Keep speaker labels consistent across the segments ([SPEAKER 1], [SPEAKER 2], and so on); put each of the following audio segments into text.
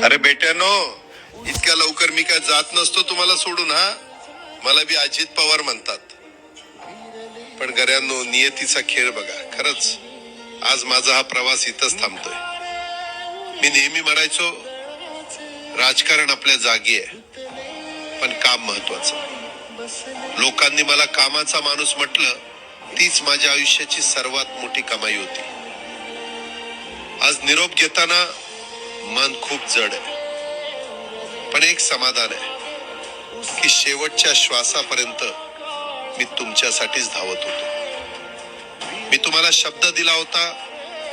[SPEAKER 1] अरे बेट्यानो, इतक्या लवकर मी काय जात नसतो तुम्हाला सोडून. हा, मला बी अजित पवार म्हणतात. पण गऱ्यांनो, नियतीचा खेळ बघा. खरंच आज माझा हा प्रवास इथंच थांबतोय. मी नेहमी म्हणायचो राजकारण आपल्या जागी आहे, पण काम महत्वाचं. लोकांनी मला कामाचा माणूस म्हटलं, तीच माझ्या आयुष्याची सर्वात मोठी कमाई होती. आज निरोप घेताना मन खूप जड आहे, पण एक समाधान आहे की शेवटच्या श्वासापर्यंत मी तुमच्यासाठीच धावत होतो. मी तुम्हाला शब्द दिला होता,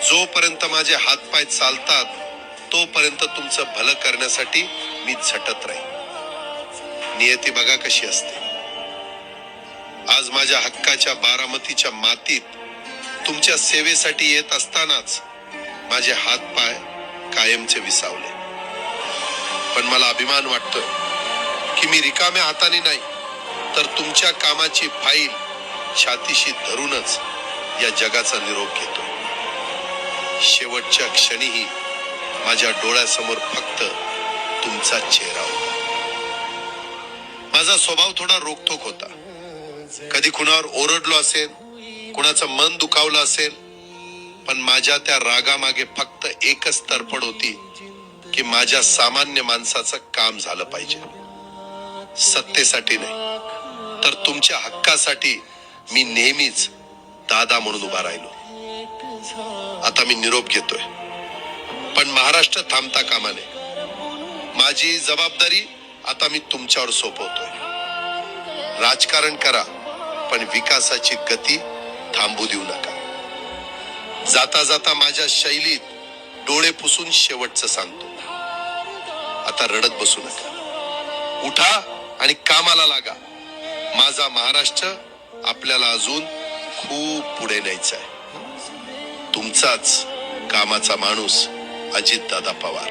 [SPEAKER 1] जोपर्यंत माझे हातपाय चालतात तोपर्यंत तुमचं भलं करण्यासाठी मी झटत राहीन. नियती बघा कशी असते. आज माझ्या हक्काच्या बारामतीच्या मातीत तुमच्या सेवेसाठी येत असतानाच माझे हातपाय कायमचे विसावले. पण मला अभिमान वाटतोय की मी रिकाम्या हाताने नाही, तर तुमच्या कामाची फाईल छातीशी धरूनच या जगाचा निरोप घेतो. शेवटच्या क्षणीही माझ्या डोळ्यासमोर फक्त तुमचा चेहरा होता. माझा स्वभाव थोडा रोकटोक होता. कधी कुणावर ओरडलो असेल, कुणाचं मन दुखावलं असेल, पण माझ्या त्या रागामागे फक्त एकच तडफड होती की माझ्या सामान्य माणसाचं काम झालं पाहिजे. सत्तेसाठी नाही, तर तुमच्या हक्कासाठी मी नेहमीच दादा म्हणून उभा राहिलो. आता मी निरोप घेतोय, पण महाराष्ट्र थांबता कामा नये. माझी जबाबदारी आता मी तुमच्यावर सोपवतोय. राजकारण करा, पण विकासाची गती थांबू देऊ नका. जाता जाता माझ्या शैलीत डोळे पुसून शेवटचं सांगतो, आता रडत बसू नका. उठा आणि कामाला लागा. माझा महाराष्ट्र आपल्याला अजून खूप पुढे न्यायचा आहे. तुमचाच कामाचा माणूस अजितदादा पवार.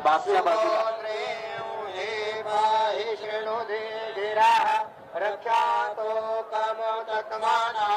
[SPEAKER 2] बापल्या बाजूला रक्षा तो कम तत्माना